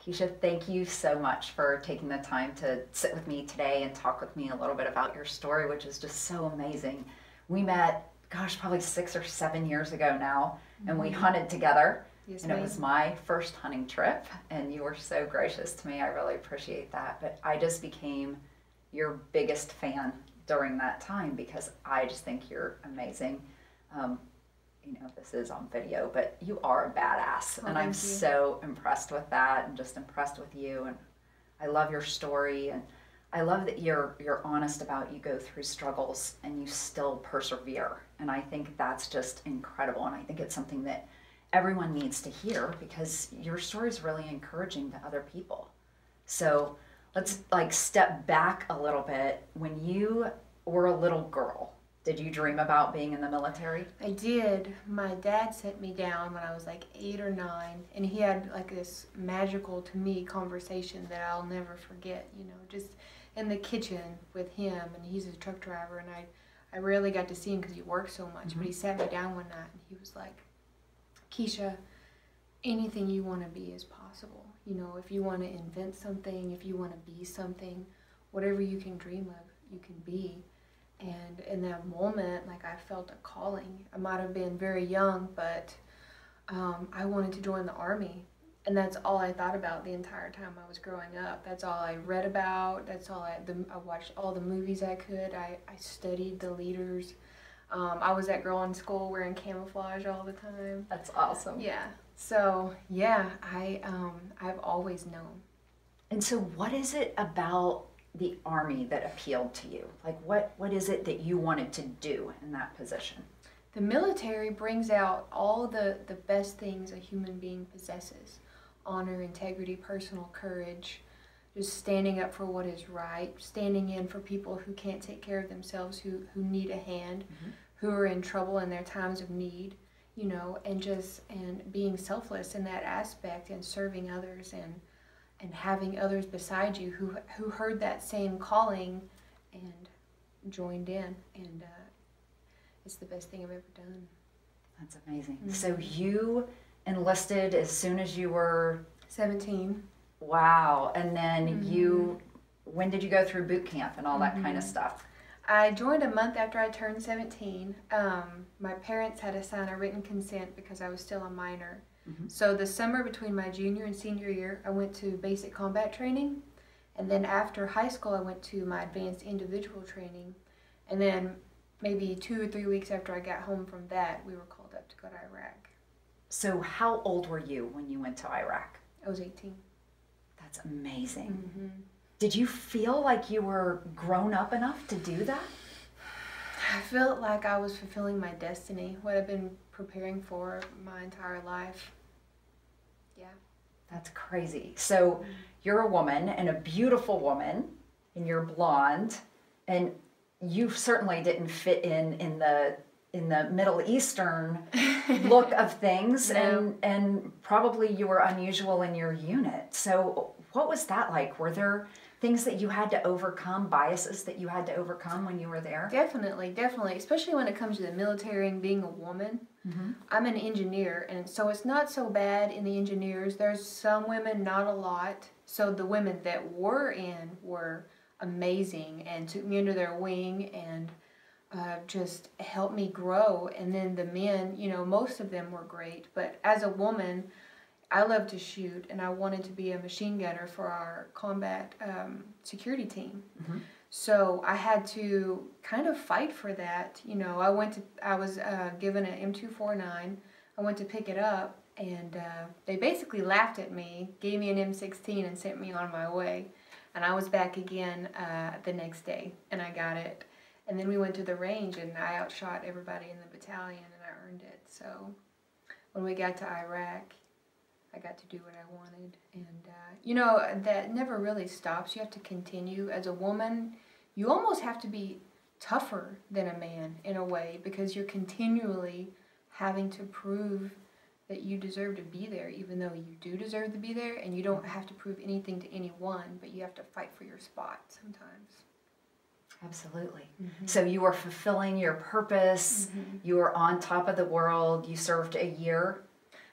Kisha, thank you so much for taking the time to sit with me today and talk with me a little bit about your story, which is just so amazing. We met, gosh, probably 6 or 7 years ago now, and we hunted together. Yes, and it was my first hunting trip, and you were so gracious to me. I really appreciate that. But I just became your biggest fan during that time because I just think you're amazing. You know, this is on video, but you are a badass. Oh, and I'm thank you. so impressed with that and just impressed with you. And I love your story. And I love that you're honest about you go through struggles and you still persevere. And I think that's just incredible. And I think it's something that everyone needs to hear because your story is really encouraging to other people. So let's like step back a little bit. When you were a little girl, did you dream about being in the military? I did. My dad sent me down when I was like 8 or 9, and he had like this magical, to me, conversation that I'll never forget, you know, just in the kitchen with him, and he's a truck driver, and I rarely got to see him because he worked so much, but he sat me down one night, and he was like, Kisha, anything you want to be is possible. You know, if you want to invent something, if you want to be something, whatever you can dream of, you can be. And in that moment, like, I felt a calling. I might have been very young, but I wanted to join the Army. And that's all I thought about the entire time I was growing up. That's all I read about. That's all I watched all the movies I could. I studied the leaders. I was that girl in school wearing camouflage all the time. That's awesome. Yeah. So, yeah, I've always known. And so what is it about the Army that appealed to you? Like what is it that you wanted to do in that position? The military brings out all the best things a human being possesses. Honor, integrity, personal courage, just standing up for what is right, standing in for people who can't take care of themselves, who need a hand, who are in trouble in their times of need, you know, and being selfless in that aspect and serving others and having others beside you who heard that same calling and joined in, and it's the best thing I've ever done. That's amazing. So you enlisted as soon as you were 17. Wow. And then when did you go through boot camp and all that kind of stuff? I joined a month after I turned 17. My parents had to sign a written consent because I was still a minor. So the summer between my junior and senior year, I went to basic combat training. And then after high school, I went to my advanced individual training. And then maybe 2 or 3 weeks after I got home from that, we were called up to go to Iraq. So how old were you when you went to Iraq? I was 18. That's amazing. Did you feel like you were grown up enough to do that? I felt like I was fulfilling my destiny, what I've been preparing for my entire life. Yeah. That's crazy. So you're a woman, and a beautiful woman, and you're blonde, and you certainly didn't fit in the Middle Eastern look of things, No. and probably you were unusual in your unit. So what was that like? Were there things that you had to overcome, biases that you had to overcome when you were there? Definitely, definitely. Especially when it comes to the military and being a woman. I'm an engineer, and so it's not so bad in the engineers. There's some women, not a lot. So the women that were in were amazing and took me under their wing and just helped me grow. And then the men, you know, most of them were great. But as a woman, I love to shoot, and I wanted to be a machine gunner for our combat security team. So I had to kind of fight for that. You know, I was given an M249. I went to pick it up, and they basically laughed at me, gave me an M16, and sent me on my way. And I was back again the next day, and I got it. And then we went to the range, and I outshot everybody in the battalion, and I earned it. So when we got to Iraq, I got to do what I wanted. And, you know, that never really stops. You have to continue. As a woman, you almost have to be tougher than a man in a way, because you're continually having to prove that you deserve to be there, even though you do deserve to be there, and you don't have to prove anything to anyone, but you have to fight for your spot sometimes. Absolutely. So you were fulfilling your purpose. You were on top of the world. You served a year.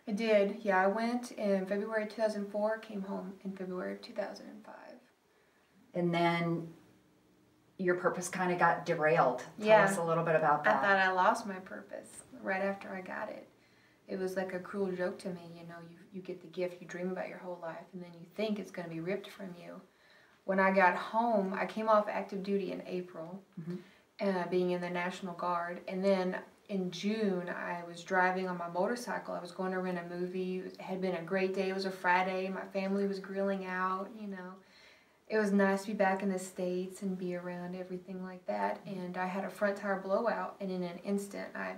I did. Yeah, I went in February 2004, came home in February of 2005. And then your purpose kind of got derailed. Tell Yeah. us a little bit about that. I thought I lost my purpose right after I got it. It was like a cruel joke to me, you know, you get the gift you dream about your whole life, and then you think it's going to be ripped from you. When I got home, I came off active duty in April, being in the National Guard, and then in June, I was driving on my motorcycle. I was going to rent a movie. It had been a great day. It was a Friday. My family was grilling out, you know. It was nice to be back in the States and be around everything like that. And I had a front tire blowout, and in an instant, I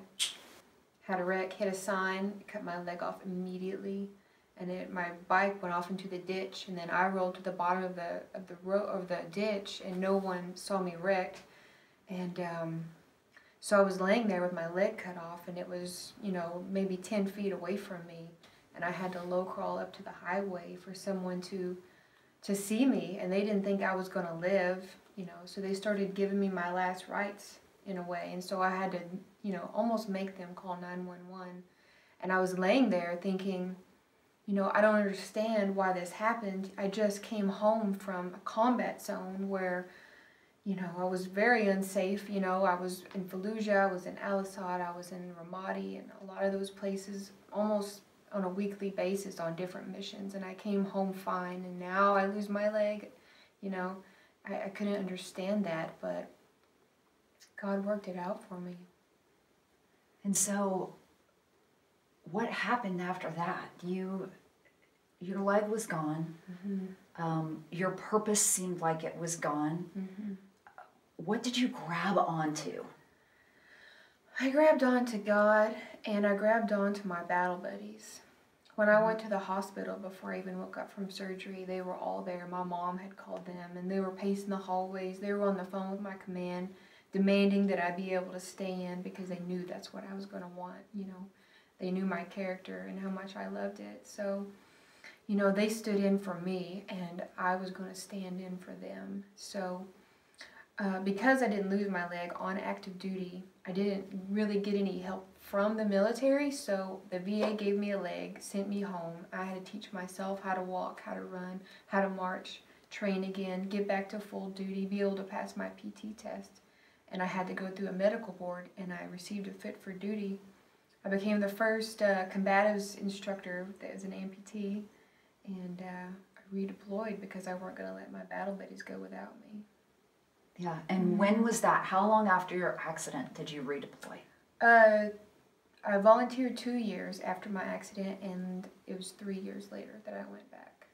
had a wreck, hit a sign, cut my leg off immediately, and my bike went off into the ditch, and then I rolled to the bottom of the ditch, and no one saw me wrecked. And so I was laying there with my leg cut off, and it was, you know, maybe 10 feet away from me, and I had to low crawl up to the highway for someone to see me, and they didn't think I was going to live, you know, so they started giving me my last rites in a way, and so I had to, you know, almost make them call 911, and I was laying there thinking, you know, I don't understand why this happened. I just came home from a combat zone where, you know, I was very unsafe, you know, I was in Fallujah, I was in Al-Assad, I was in Ramadi, and a lot of those places almost on a weekly basis on different missions, and I came home fine, and now I lose my leg, you know, I couldn't understand that, but God worked it out for me. And so, what happened after that? Your leg was gone. Your purpose seemed like it was gone. What did you grab onto? I grabbed onto God, and I grabbed onto my battle buddies. When I went to the hospital before I even woke up from surgery, they were all there. My mom had called them, and they were pacing the hallways. They were on the phone with my command, demanding that I be able to stay in because they knew that's what I was going to want, you know. They knew my character and how much I loved it. So, you know, they stood in for me, and I was going to stand in for them. So, because I didn't lose my leg on active duty, I didn't really get any help from the military, so the VA gave me a leg, sent me home. I had to teach myself how to walk, how to run, how to march, train again, get back to full duty, be able to pass my PT test. And I had to go through a medical board, and I received a fit for duty. I became the first combatives instructor that was an amputee, and I redeployed because I weren't going to let my battle buddies go without me. Yeah, and when was that? How long after your accident did you redeploy? I volunteered 2 years after my accident, and it was 3 years later that I went back.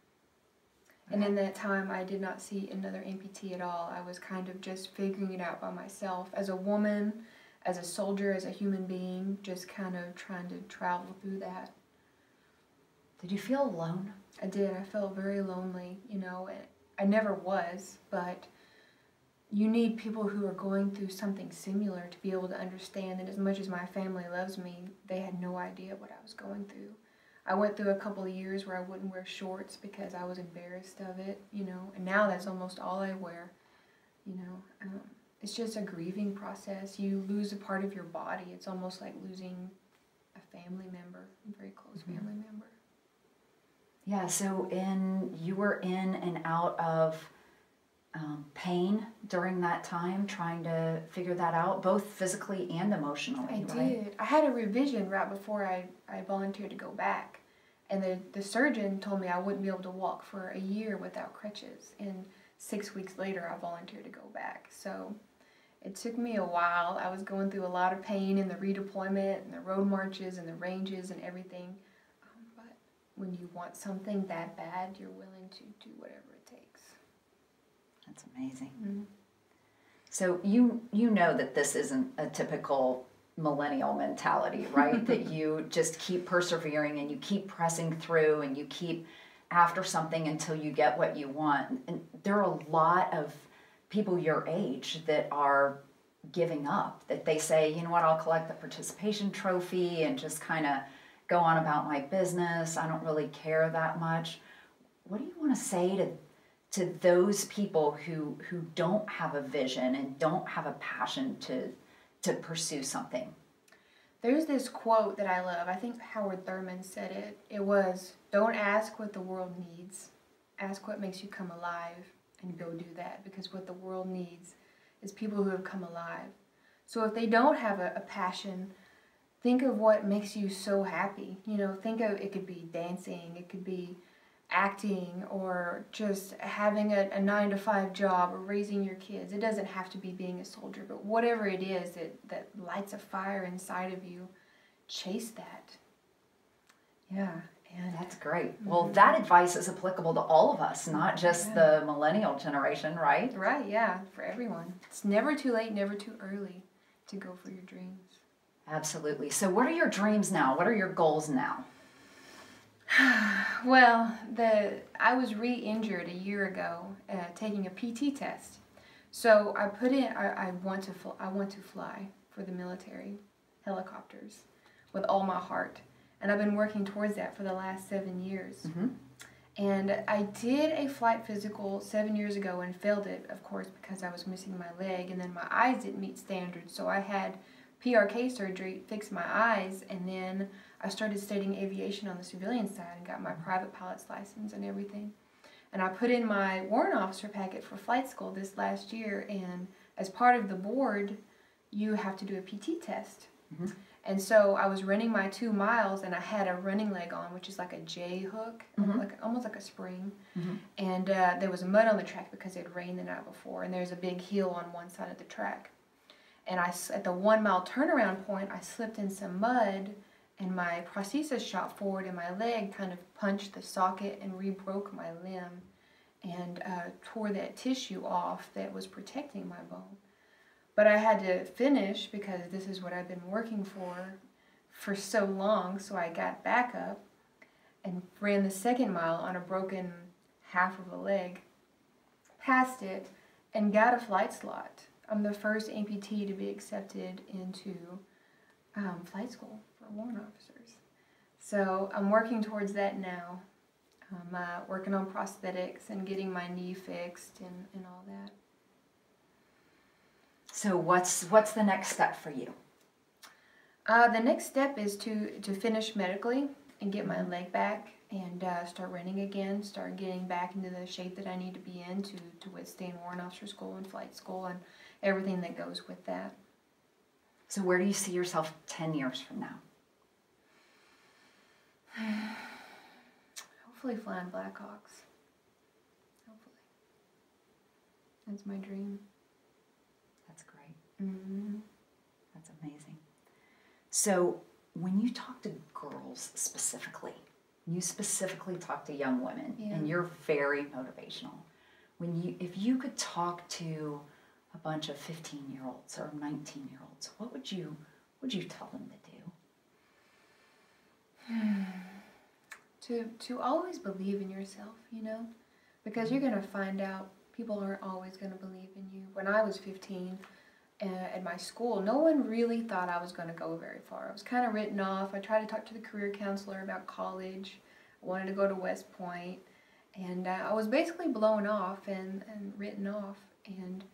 Okay. And in that time, I did not see another amputee at all. I was kind of just figuring it out by myself. As a woman, as a soldier, as a human being, just kind of trying to travel through that. Did you feel alone? I did. I felt very lonely, you know. I never was, but you need people who are going through something similar to be able to understand that as much as my family loves me, they had no idea what I was going through. I went through a couple of years where I wouldn't wear shorts because I was embarrassed of it, you know, and now that's almost all I wear, you know. It's just a grieving process. You lose a part of your body. It's almost like losing a family member, a very close family member. Yeah, so you were in and out of pain during that time, trying to figure that out, both physically and emotionally, I right? did. I had a revision right before I volunteered to go back. And the surgeon told me I wouldn't be able to walk for a year without crutches. And 6 weeks later, I volunteered to go back. So it took me a while. I was going through a lot of pain in the redeployment and the road marches and the ranges and everything. But when you want something that bad, you're willing to do whatever it takes. That's amazing. Mm-hmm. So you know that this isn't a typical millennial mentality, right? That you just keep persevering and you keep pressing through and you keep after something until you get what you want. And there are a lot of people your age that are giving up, that they say, you know what, I'll collect the participation trophy and just kind of go on about my business. I don't really care that much. What do you want to say to those people who don't have a vision and don't have a passion to pursue something? There's this quote that I love. I think Howard Thurman said it. It was, don't ask what the world needs. Ask what makes you come alive and go do that. Because what the world needs is people who have come alive. So if they don't have a passion, think of what makes you so happy. You know, think of, it could be dancing, it could be acting, or just having a 9-to-5 job, or raising your kids. It doesn't have to be being a soldier, but whatever it is that lights a fire inside of you, chase that. Yeah. And that's great. Well, that advice is applicable to all of us, not just the millennial generation, right? Right, yeah, for everyone. It's never too late, never too early to go for your dreams. Absolutely. So what are your dreams now? What are your goals now? Well, I was re-injured a year ago taking a PT test. So I put in, I want to fly for the military, helicopters, with all my heart. And I've been working towards that for the last 7 years. Mm-hmm. And I did a flight physical 7 years ago and failed it, of course, because I was missing my leg, and then my eyes didn't meet standards. So I had PRK surgery, fixed my eyes, and then I started studying aviation on the civilian side and got my private pilot's license and everything. And I put in my warrant officer packet for flight school this last year, and as part of the board, you have to do a PT test. Mm-hmm. And so I was running my 2 miles, and I had a running leg on, which is like a J hook, almost like a spring. Mm-hmm. And there was mud on the track because it rained the night before, and there's a big hill on one side of the track. And at the 1 mile turnaround point, I slipped in some mud, and my prosthesis shot forward, and my leg kind of punched the socket and re-broke my limb, and tore that tissue off that was protecting my bone. But I had to finish because this is what I've been working for so long, so I got back up and ran the 2nd mile on a broken half of a leg, passed it, and got a flight slot. I'm the first amputee to be accepted into flight school for warrant officers. So I'm working towards that now. I'm working on prosthetics and getting my knee fixed and all that. So what's the next step for you? The next step is to finish medically and get my leg back and start running again, start getting back into the shape that I need to be in to withstand warrant officer school and flight school and everything that goes with that. So where do you see yourself 10 years from now? Hopefully flying Blackhawks. Hopefully. That's my dream. That's great. Mm-hmm. That's amazing. So when you talk to girls specifically, you specifically talk to young women, and you're very motivational. If you could talk to a bunch of 15-year-olds or 19-year-olds, what would you tell them to do? To always believe in yourself, you know, because you're going to find out people aren't always going to believe in you. When I was 15 at my school, no one really thought I was going to go very far. I was kind of written off. I tried to talk to the career counselor about college. I wanted to go to West Point, and I was basically blown off and written off. And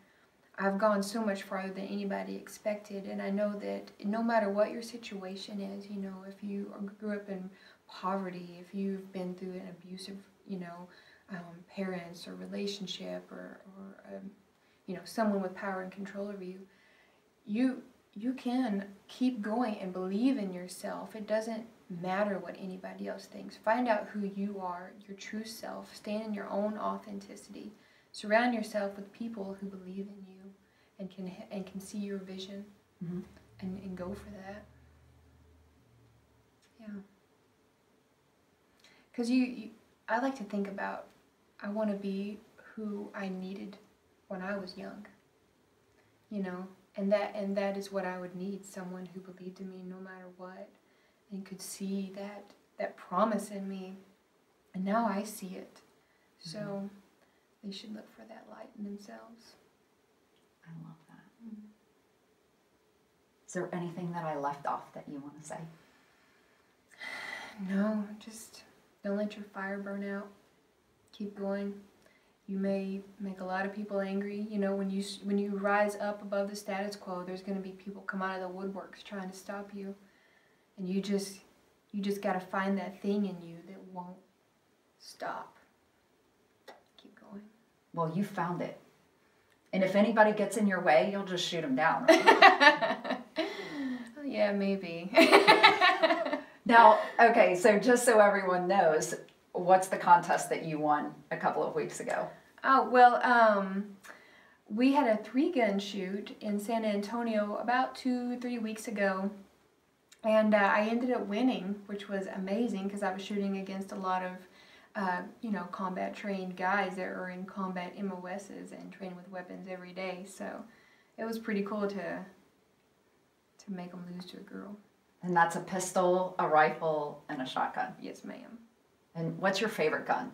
I've gone so much farther than anybody expected, and I know that no matter what your situation is, you know, if you grew up in poverty, if you've been through an abusive, you know, parents or relationship or you know, someone with power and control over you, you can keep going and believe in yourself. It doesn't matter what anybody else thinks. Find out who you are, your true self. Stand in your own authenticity. Surround yourself with people who believe in you and can see your vision and go for that. Yeah. Because I like to think about, I want to be who I needed when I was young, you know, and that is what I would need, someone who believed in me no matter what, and could see that promise in me, and now I see it, so they should look for that light in themselves. I love that. Is there anything that I left off that you want to say? No, just don't let your fire burn out. Keep going. You may make a lot of people angry. You know, when you rise up above the status quo, there's going to be people come out of the woodworks trying to stop you. And you just got to find that thing in you that won't stop. Keep going. Well, you found it. And if anybody gets in your way, you'll just shoot them down, right? Yeah, maybe. Now, okay, so just so everyone knows, what's the contest that you won a couple of weeks ago? Oh, well, we had a 3-gun shoot in San Antonio about 2-3 weeks ago. And I ended up winning, which was amazing because I was shooting against a lot of, combat trained guys that are in combat MOSs and train with weapons every day. So it was pretty cool to make them lose to a girl. And that's a pistol, a rifle, and a shotgun. Yes, ma'am. And what's your favorite gun?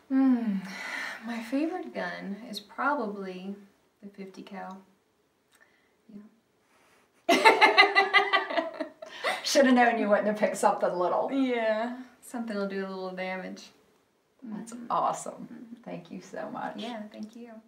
My favorite gun is probably the 50 cal. Yeah. Should have known you wouldn't have picked something little. Yeah, something will do a little damage. That's awesome. Thank you so much. Yeah, thank you.